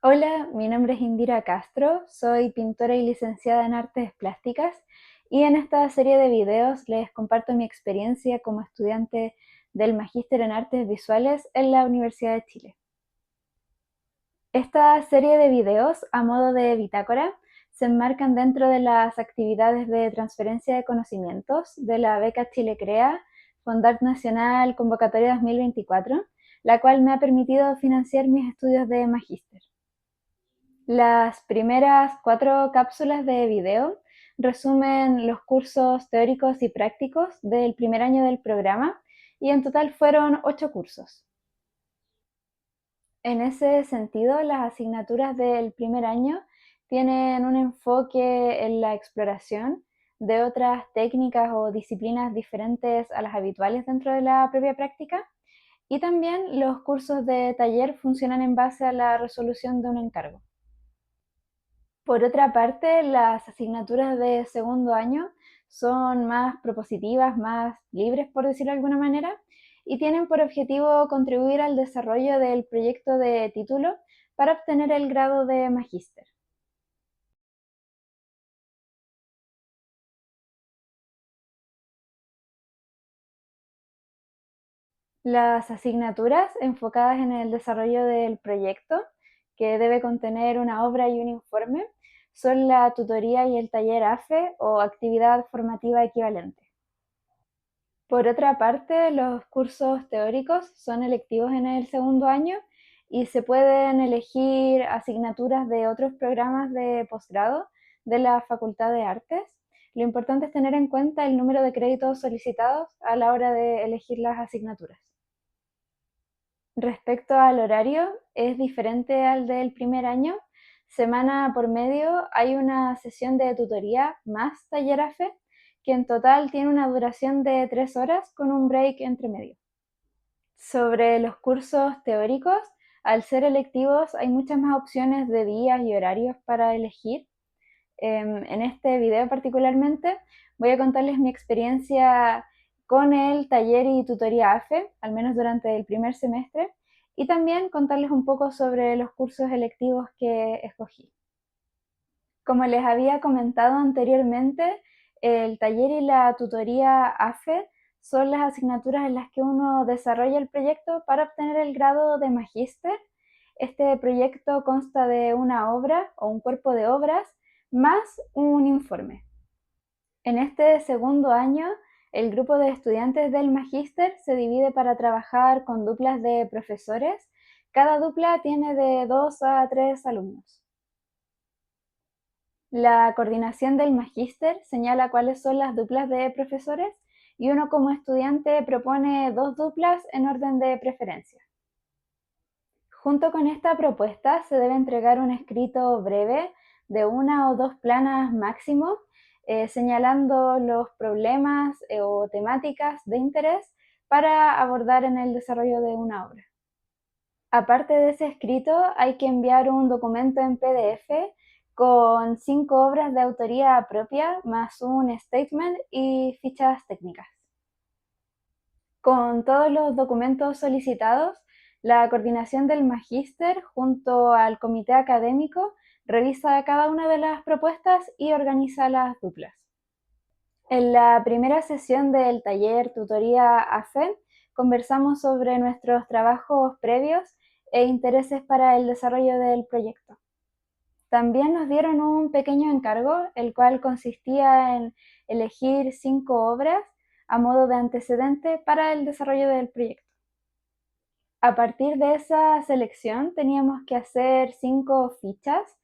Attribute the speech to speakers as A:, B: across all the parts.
A: Hola, mi nombre es Indira Castro, soy pintora y licenciada en artes plásticas y en esta serie de videos les comparto mi experiencia como estudiante del Magíster en Artes Visuales en la Universidad de Chile. Esta serie de videos, a modo de bitácora, se enmarcan dentro de las actividades de transferencia de conocimientos de la beca Chile Crea, Fondart Nacional Convocatoria 2024, la cual me ha permitido financiar mis estudios de magíster. Las primeras 4 cápsulas de video resumen los cursos teóricos y prácticos del primer año del programa y en total fueron 8 cursos. En ese sentido, las asignaturas del primer año tienen un enfoque en la exploración de otras técnicas o disciplinas diferentes a las habituales dentro de la propia práctica, y también los cursos de taller funcionan en base a la resolución de un encargo. Por otra parte, las asignaturas de segundo año son más propositivas, más libres, por decirlo de alguna manera, y tienen por objetivo contribuir al desarrollo del proyecto de título para obtener el grado de magíster. Las asignaturas enfocadas en el desarrollo del proyecto, que debe contener una obra y un informe, son la tutoría y el taller AFE o actividad formativa equivalente. Por otra parte, los cursos teóricos son electivos en el segundo año y se pueden elegir asignaturas de otros programas de posgrado de la Facultad de Artes. Lo importante es tener en cuenta el número de créditos solicitados a la hora de elegir las asignaturas. Respecto al horario, es diferente al del primer año. Semana por medio hay una sesión de tutoría más taller AFE, que en total tiene una duración de 3 horas con un break entre medio. Sobre los cursos teóricos, al ser electivos hay muchas más opciones de días y horarios para elegir. En este video particularmente voy a contarles mi experiencia con el taller y tutoría AFE, al menos durante el primer semestre, y también contarles un poco sobre los cursos electivos que escogí. Como les había comentado anteriormente, el taller y la tutoría AFE son las asignaturas en las que uno desarrolla el proyecto para obtener el grado de magíster. Este proyecto consta de una obra o un cuerpo de obras más un informe. En este segundo año, el grupo de estudiantes del magíster se divide para trabajar con duplas de profesores. Cada dupla tiene de 2 a 3 alumnos. La coordinación del magíster señala cuáles son las duplas de profesores y uno como estudiante propone 2 duplas en orden de preferencia. Junto con esta propuesta se debe entregar un escrito breve de 1 o 2 planas máximo, señalando los problemas o temáticas de interés para abordar en el desarrollo de una obra. Aparte de ese escrito, hay que enviar un documento en PDF con 5 obras de autoría propia, más un statement y fichas técnicas. Con todos los documentos solicitados, la coordinación del magíster junto al comité académico revisa cada una de las propuestas y organiza las duplas. En la primera sesión del taller Tutoría AFE conversamos sobre nuestros trabajos previos e intereses para el desarrollo del proyecto. También nos dieron un pequeño encargo, el cual consistía en elegir 5 obras a modo de antecedente para el desarrollo del proyecto. A partir de esa selección teníamos que hacer 5 fichas.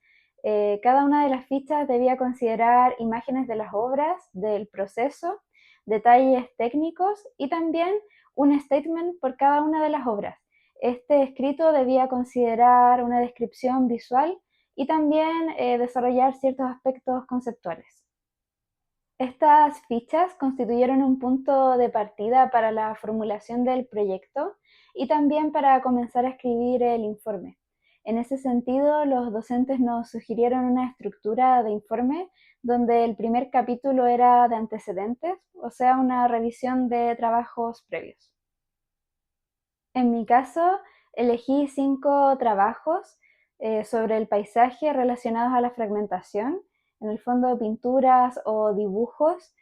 A: Cada una de las fichas debía considerar imágenes de las obras, del proceso, detalles técnicos y también un statement por cada una de las obras. Este escrito debía considerar una descripción visual y también desarrollar ciertos aspectos conceptuales. Estas fichas constituyeron un punto de partida para la formulación del proyecto y también para comenzar a escribir el informe. En ese sentido, los docentes nos sugirieron una estructura de informe donde el primer capítulo era de antecedentes, o sea, una revisión de trabajos previos. En mi caso, elegí 5 trabajos sobre el paisaje relacionados a la fragmentación, en el fondo pinturas o dibujos,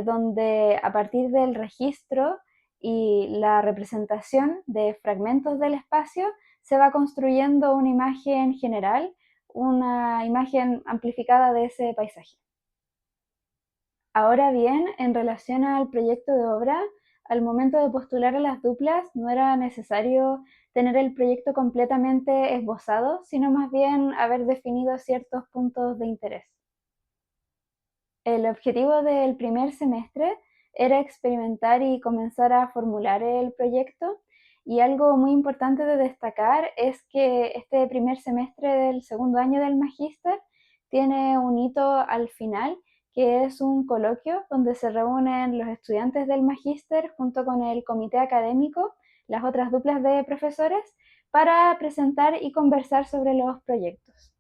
A: donde a partir del registro y la representación de fragmentos del espacio se va construyendo una imagen general, una imagen amplificada de ese paisaje. Ahora bien, en relación al proyecto de obra, al momento de postular a las duplas no era necesario tener el proyecto completamente esbozado, sino más bien haber definido ciertos puntos de interés. El objetivo del primer semestre era experimentar y comenzar a formular el proyecto, y algo muy importante de destacar es que este primer semestre del segundo año del magíster tiene un hito al final, que es un coloquio donde se reúnen los estudiantes del magíster junto con el comité académico, las otras duplas de profesores, para presentar y conversar sobre los proyectos.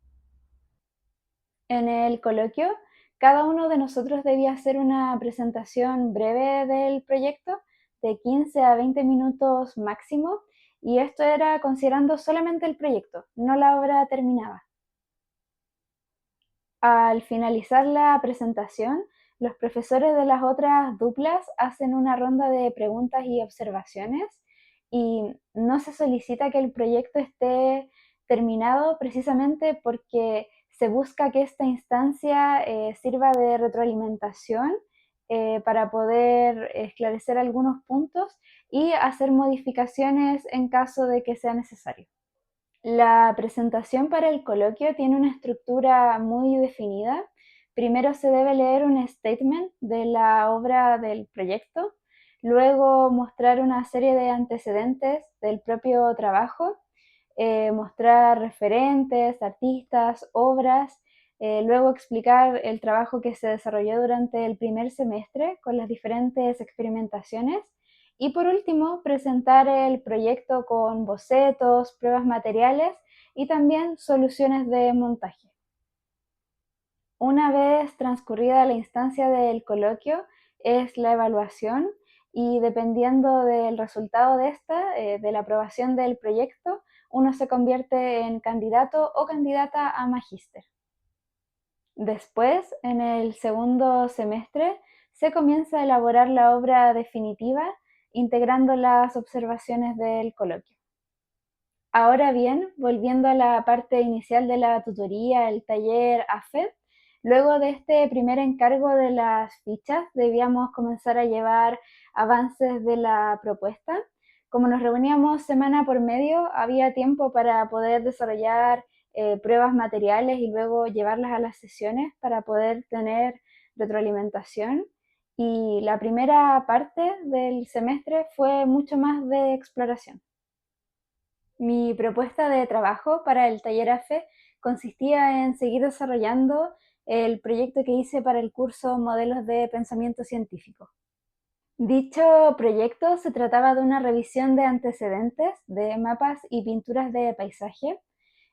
A: En el coloquio, cada uno de nosotros debía hacer una presentación breve del proyecto de 15 a 20 minutos máximo, y esto era considerando solamente el proyecto, no la obra terminada. Al finalizar la presentación, los profesores de las otras duplas hacen una ronda de preguntas y observaciones, y no se solicita que el proyecto esté terminado precisamente porque se busca que esta instancia sirva de retroalimentación para poder esclarecer algunos puntos y hacer modificaciones en caso de que sea necesario. La presentación para el coloquio tiene una estructura muy definida. Primero se debe leer un statement de la obra del proyecto, luego mostrar una serie de antecedentes del propio trabajo, mostrar referentes, artistas, obras, luego explicar el trabajo que se desarrolló durante el primer semestre con las diferentes experimentaciones, y por último presentar el proyecto con bocetos, pruebas materiales y también soluciones de montaje. Una vez transcurrida la instancia del coloquio es la evaluación, y dependiendo del resultado de esta, de la aprobación del proyecto, uno se convierte en candidato o candidata a magíster. Después, en el segundo semestre, se comienza a elaborar la obra definitiva, integrando las observaciones del coloquio. Ahora bien, volviendo a la parte inicial de la tutoría, el taller AFE, luego de este primer encargo de las fichas, debíamos comenzar a llevar avances de la propuesta. Como nos reuníamos semana por medio, había tiempo para poder desarrollar pruebas materiales y luego llevarlas a las sesiones para poder tener retroalimentación. Y la primera parte del semestre fue mucho más de exploración. Mi propuesta de trabajo para el taller AFE consistía en seguir desarrollando el proyecto que hice para el curso Modelos de Pensamiento Científico. Dicho proyecto se trataba de una revisión de antecedentes de mapas y pinturas de paisaje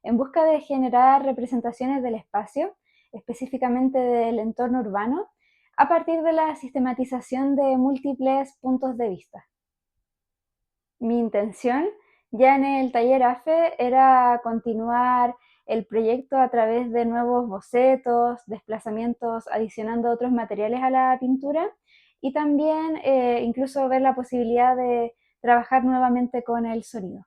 A: en busca de generar representaciones del espacio, específicamente del entorno urbano, a partir de la sistematización de múltiples puntos de vista. Mi intención ya en el taller AFE era continuar el proyecto a través de nuevos bocetos, desplazamientos, adicionando otros materiales a la pintura, y también incluso ver la posibilidad de trabajar nuevamente con el sonido.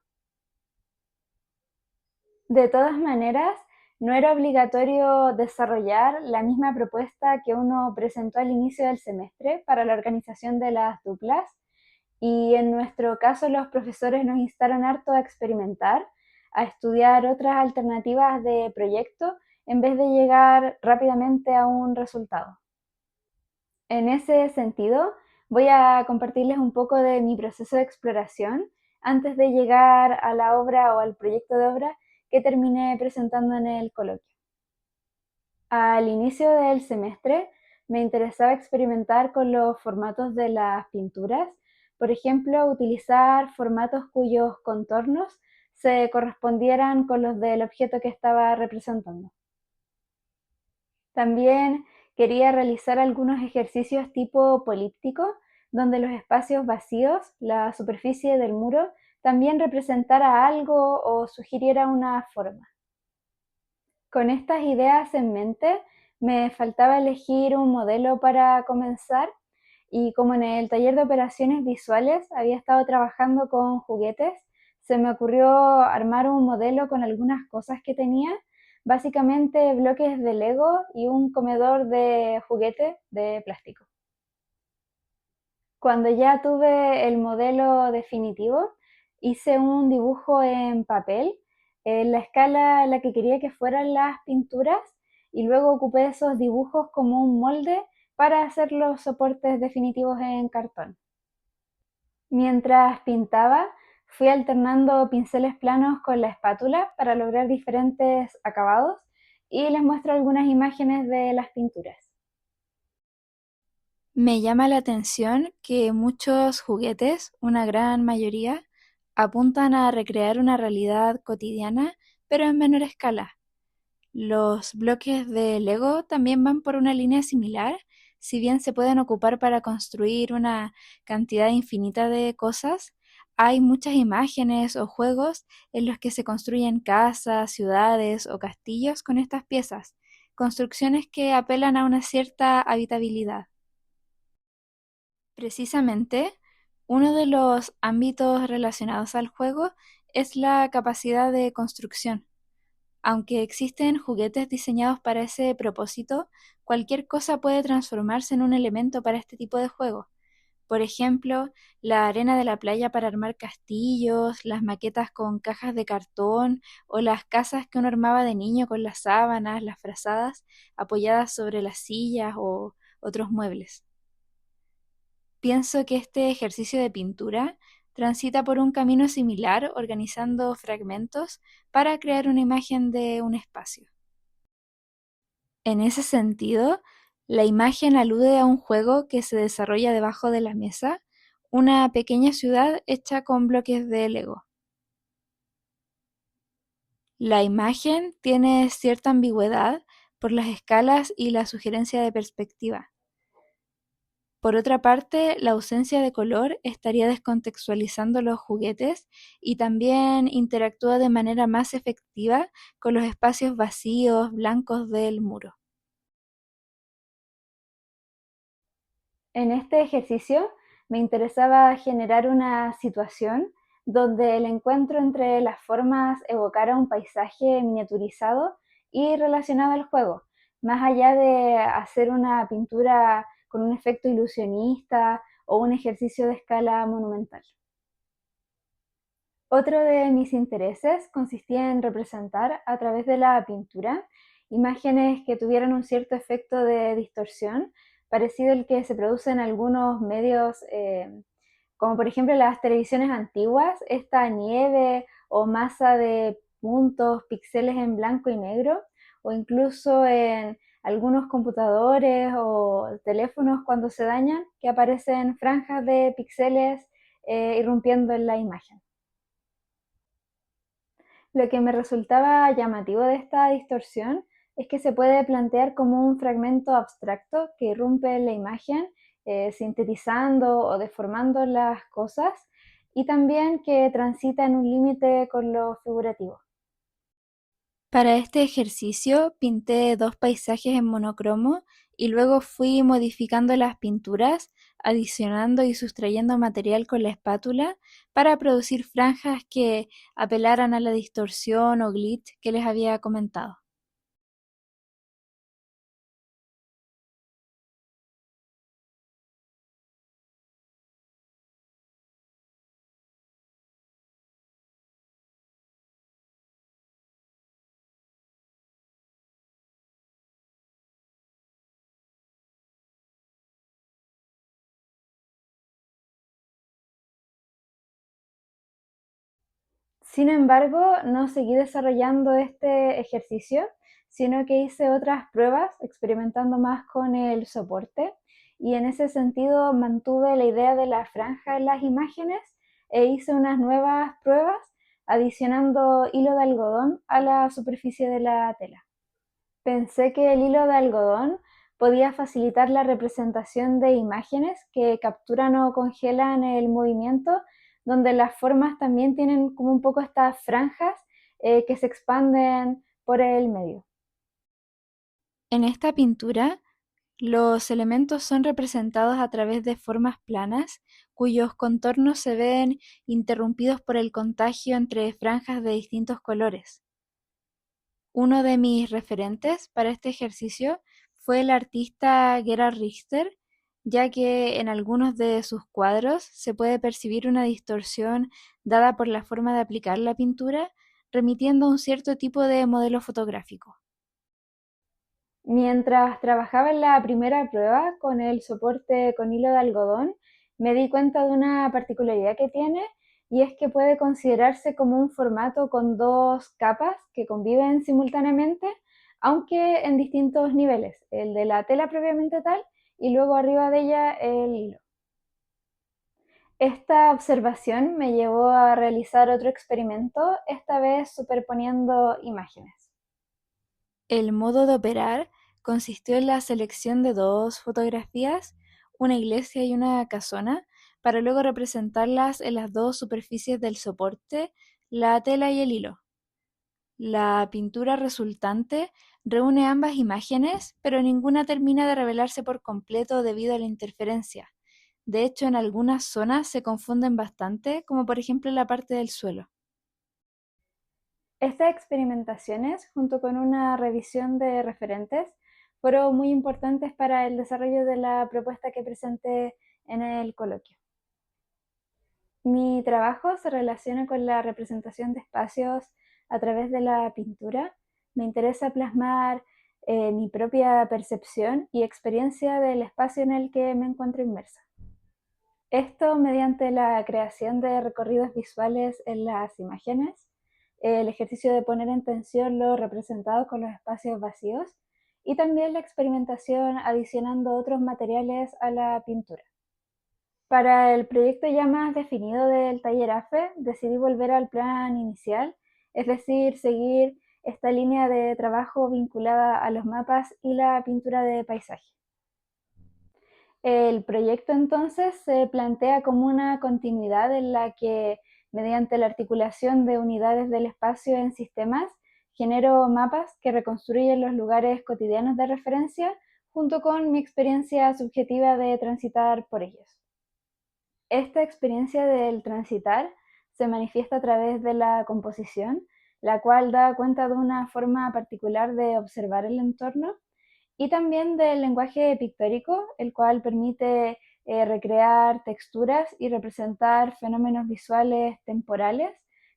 A: De todas maneras, no era obligatorio desarrollar la misma propuesta que uno presentó al inicio del semestre para la organización de las duplas. Y en nuestro caso, los profesores nos instaron harto a experimentar, a estudiar otras alternativas de proyecto en vez de llegar rápidamente a un resultado. En ese sentido, voy a compartirles un poco de mi proceso de exploración antes de llegar a la obra o al proyecto de obra que terminé presentando en el coloquio. Al inicio del semestre me interesaba experimentar con los formatos de las pinturas, por ejemplo, utilizar formatos cuyos contornos se correspondieran con los del objeto que estaba representando. También quería realizar algunos ejercicios tipo políptico, donde los espacios vacíos, la superficie del muro, también representara algo o sugiriera una forma. Con estas ideas en mente, me faltaba elegir un modelo para comenzar y como en el taller de operaciones visuales había estado trabajando con juguetes, se me ocurrió armar un modelo con algunas cosas que tenía, básicamente bloques de Lego y un comedor de juguete de plástico. Cuando ya tuve el modelo definitivo, hice un dibujo en papel, en la escala en la que quería que fueran las pinturas, y luego ocupé esos dibujos como un molde para hacer los soportes definitivos en cartón. Mientras pintaba, fui alternando pinceles planos con la espátula para lograr diferentes acabados y les muestro algunas imágenes de las pinturas. Me llama la atención que muchos juguetes, una gran mayoría, apuntan a recrear una realidad cotidiana, pero en menor escala. Los bloques de Lego también van por una línea similar, si bien se pueden ocupar para construir una cantidad infinita de cosas, hay muchas imágenes o juegos en los que se construyen casas, ciudades o castillos con estas piezas, construcciones que apelan a una cierta habitabilidad. Precisamente, uno de los ámbitos relacionados al juego es la capacidad de construcción. Aunque existen juguetes diseñados para ese propósito, cualquier cosa puede transformarse en un elemento para este tipo de juego. Por ejemplo, la arena de la playa para armar castillos, las maquetas con cajas de cartón o las casas que uno armaba de niño con las sábanas, las frazadas apoyadas sobre las sillas o otros muebles. Pienso que este ejercicio de pintura transita por un camino similar, organizando fragmentos para crear una imagen de un espacio. En ese sentido, la imagen alude a un juego que se desarrolla debajo de la mesa, una pequeña ciudad hecha con bloques de Lego. La imagen tiene cierta ambigüedad por las escalas y la sugerencia de perspectiva. Por otra parte, la ausencia de color estaría descontextualizando los juguetes y también interactúa de manera más efectiva con los espacios vacíos, blancos del muro. En este ejercicio me interesaba generar una situación donde el encuentro entre las formas evocara un paisaje miniaturizado y relacionado al juego, más allá de hacer una pintura con un efecto ilusionista o un ejercicio de escala monumental. Otro de mis intereses consistía en representar a través de la pintura imágenes que tuvieran un cierto efecto de distorsión, parecido al que se produce en algunos medios, como por ejemplo las televisiones antiguas, esta nieve o masa de puntos, píxeles en blanco y negro, o incluso en algunos computadores o teléfonos cuando se dañan, que aparecen franjas de píxeles irrumpiendo en la imagen. Lo que me resultaba llamativo de esta distorsión es que se puede plantear como un fragmento abstracto que irrumpe en la imagen, sintetizando o deformando las cosas, y también que transita en un límite con lo figurativo. Para este ejercicio pinté dos paisajes en monocromo y luego fui modificando las pinturas, adicionando y sustrayendo material con la espátula para producir franjas que apelaran a la distorsión o glitch que les había comentado. Sin embargo, no seguí desarrollando este ejercicio, sino que hice otras pruebas experimentando más con el soporte y en ese sentido mantuve la idea de la franja en las imágenes e hice unas nuevas pruebas adicionando hilo de algodón a la superficie de la tela. Pensé que el hilo de algodón podía facilitar la representación de imágenes que capturan o congelan el movimiento, donde las formas también tienen como un poco estas franjas que se expanden por el medio. En esta pintura, los elementos son representados a través de formas planas, cuyos contornos se ven interrumpidos por el contagio entre franjas de distintos colores. Uno de mis referentes para este ejercicio fue el artista Gerhard Richter, ya que en algunos de sus cuadros se puede percibir una distorsión dada por la forma de aplicar la pintura, remitiendo a un cierto tipo de modelo fotográfico. Mientras trabajaba en la primera prueba con el soporte con hilo de algodón, me di cuenta de una particularidad que tiene y es que puede considerarse como un formato con dos capas que conviven simultáneamente, aunque en distintos niveles, el de la tela propiamente tal y luego arriba de ella el hilo. Esta observación me llevó a realizar otro experimento, esta vez superponiendo imágenes. El modo de operar consistió en la selección de dos fotografías, una iglesia y una casona, para luego representarlas en las dos superficies del soporte, la tela y el hilo. La pintura resultante reúne ambas imágenes, pero ninguna termina de revelarse por completo debido a la interferencia. De hecho, en algunas zonas se confunden bastante, como por ejemplo en la parte del suelo. Estas experimentaciones, junto con una revisión de referentes, fueron muy importantes para el desarrollo de la propuesta que presenté en el coloquio. Mi trabajo se relaciona con la representación de espacios a través de la pintura. Me interesa plasmar mi propia percepción y experiencia del espacio en el que me encuentro inmersa. Esto mediante la creación de recorridos visuales en las imágenes, el ejercicio de poner en tensión lo representado con los espacios vacíos y también la experimentación adicionando otros materiales a la pintura. Para el proyecto ya más definido del taller AFE, decidí volver al plan inicial, es decir, seguir esta línea de trabajo vinculada a los mapas y la pintura de paisaje. El proyecto entonces se plantea como una continuidad en la que, mediante la articulación de unidades del espacio en sistemas, genero mapas que reconstruyen los lugares cotidianos de referencia junto con mi experiencia subjetiva de transitar por ellos. Esta experiencia del transitar se manifiesta a través de la composición, la cual da cuenta de una forma particular de observar el entorno y también del lenguaje pictórico, el cual permite recrear texturas y representar fenómenos visuales temporales,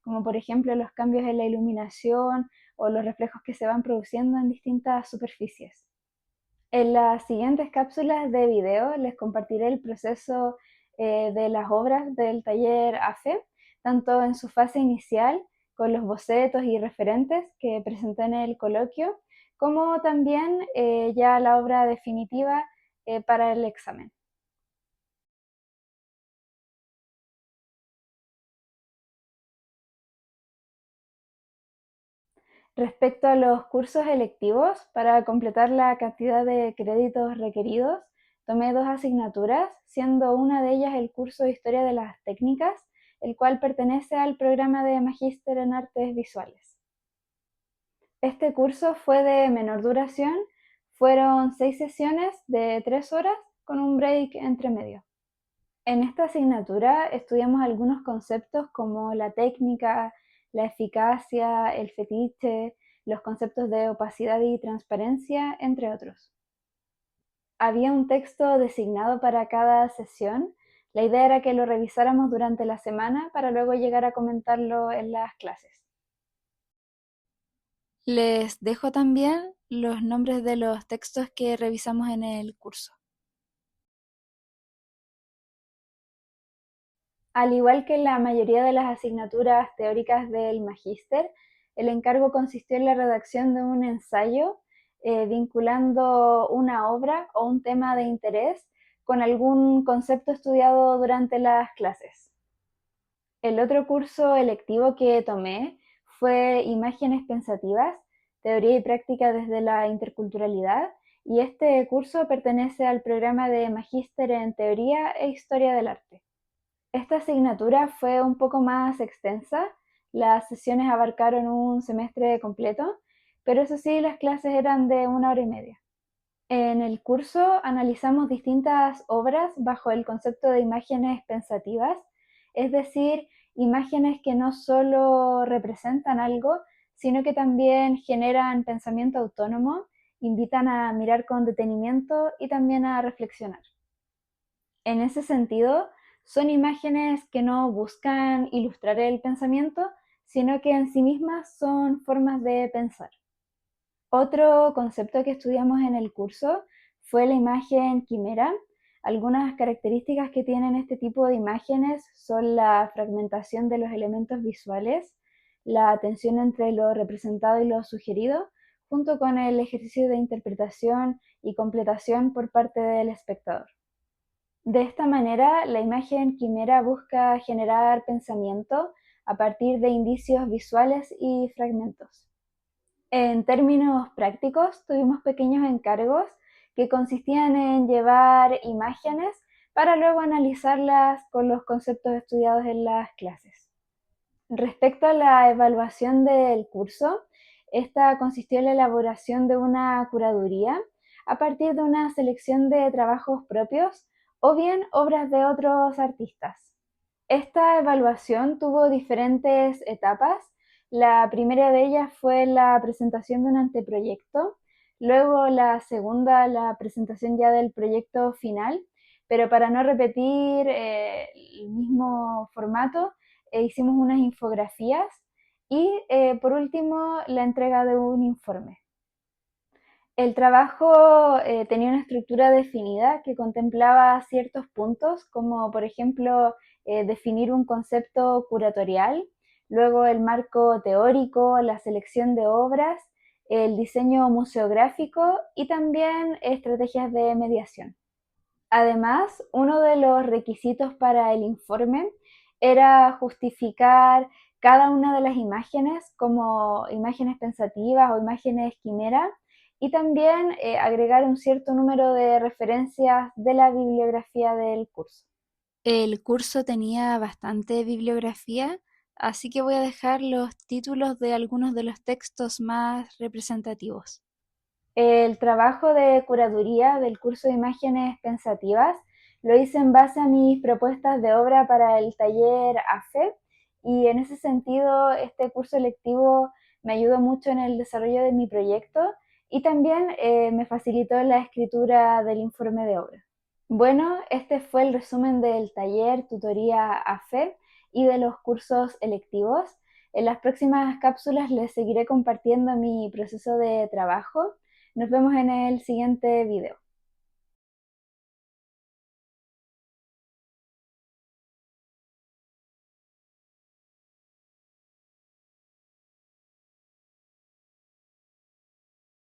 A: como por ejemplo los cambios en la iluminación o los reflejos que se van produciendo en distintas superficies. En las siguientes cápsulas de video les compartiré el proceso de las obras del taller AFE, tanto en su fase inicial, con los bocetos y referentes que presenté en el coloquio, como también ya la obra definitiva para el examen. Respecto a los cursos electivos, para completar la cantidad de créditos requeridos, tomé dos asignaturas, siendo una de ellas el curso de Historia de las Técnicas, el cual pertenece al programa de Magíster en Artes Visuales. Este curso fue de menor duración, fueron 6 sesiones de 3 horas con un break entre medio. En esta asignatura estudiamos algunos conceptos como la técnica, la eficacia, el fetiche, los conceptos de opacidad y transparencia, entre otros. Había un texto designado para cada sesión. La idea era que lo revisáramos durante la semana para luego llegar a comentarlo en las clases. Les dejo también los nombres de los textos que revisamos en el curso. Al igual que en la mayoría de las asignaturas teóricas del magíster, el encargo consistió en la redacción de un ensayo vinculando una obra o un tema de interés con algún concepto estudiado durante las clases. El otro curso electivo que tomé fue Imágenes Pensativas, Teoría y Práctica desde la Interculturalidad, y este curso pertenece al programa de Magíster en Teoría e Historia del Arte. Esta asignatura fue un poco más extensa, las sesiones abarcaron un semestre completo, pero eso sí, las clases eran de 1 hora y media. En el curso analizamos distintas obras bajo el concepto de imágenes pensativas, es decir, imágenes que no solo representan algo, sino que también generan pensamiento autónomo, invitan a mirar con detenimiento y también a reflexionar. En ese sentido, son imágenes que no buscan ilustrar el pensamiento, sino que en sí mismas son formas de pensar. Otro concepto que estudiamos en el curso fue la imagen quimera. Algunas características que tienen este tipo de imágenes son la fragmentación de los elementos visuales, la tensión entre lo representado y lo sugerido, junto con el ejercicio de interpretación y completación por parte del espectador. De esta manera, la imagen quimera busca generar pensamiento a partir de indicios visuales y fragmentos. En términos prácticos, tuvimos pequeños encargos que consistían en llevar imágenes para luego analizarlas con los conceptos estudiados en las clases. Respecto a la evaluación del curso, esta consistió en la elaboración de una curaduría a partir de una selección de trabajos propios o bien obras de otros artistas. Esta evaluación tuvo diferentes etapas. La primera de ellas fue la presentación de un anteproyecto, luego la segunda, la presentación ya del proyecto final, pero para no repetir el mismo formato, hicimos unas infografías y por último la entrega de un informe. El trabajo tenía una estructura definida que contemplaba ciertos puntos, como por ejemplo definir un concepto curatorial, luego el marco teórico, la selección de obras, el diseño museográfico y también estrategias de mediación. Además, uno de los requisitos para el informe era justificar cada una de las imágenes como imágenes pensativas o imágenes quimera y también agregar un cierto número de referencias de la bibliografía del curso. El curso tenía bastante bibliografía, así que voy a dejar los títulos de algunos de los textos más representativos. El trabajo de curaduría del curso de imágenes pensativas lo hice en base a mis propuestas de obra para el taller AFE y en ese sentido este curso lectivo me ayudó mucho en el desarrollo de mi proyecto y también me facilitó la escritura del informe de obra. Bueno, este fue el resumen del taller tutoría AFE y de los cursos electivos. En las próximas cápsulas les seguiré compartiendo mi proceso de trabajo. Nos vemos en el siguiente video.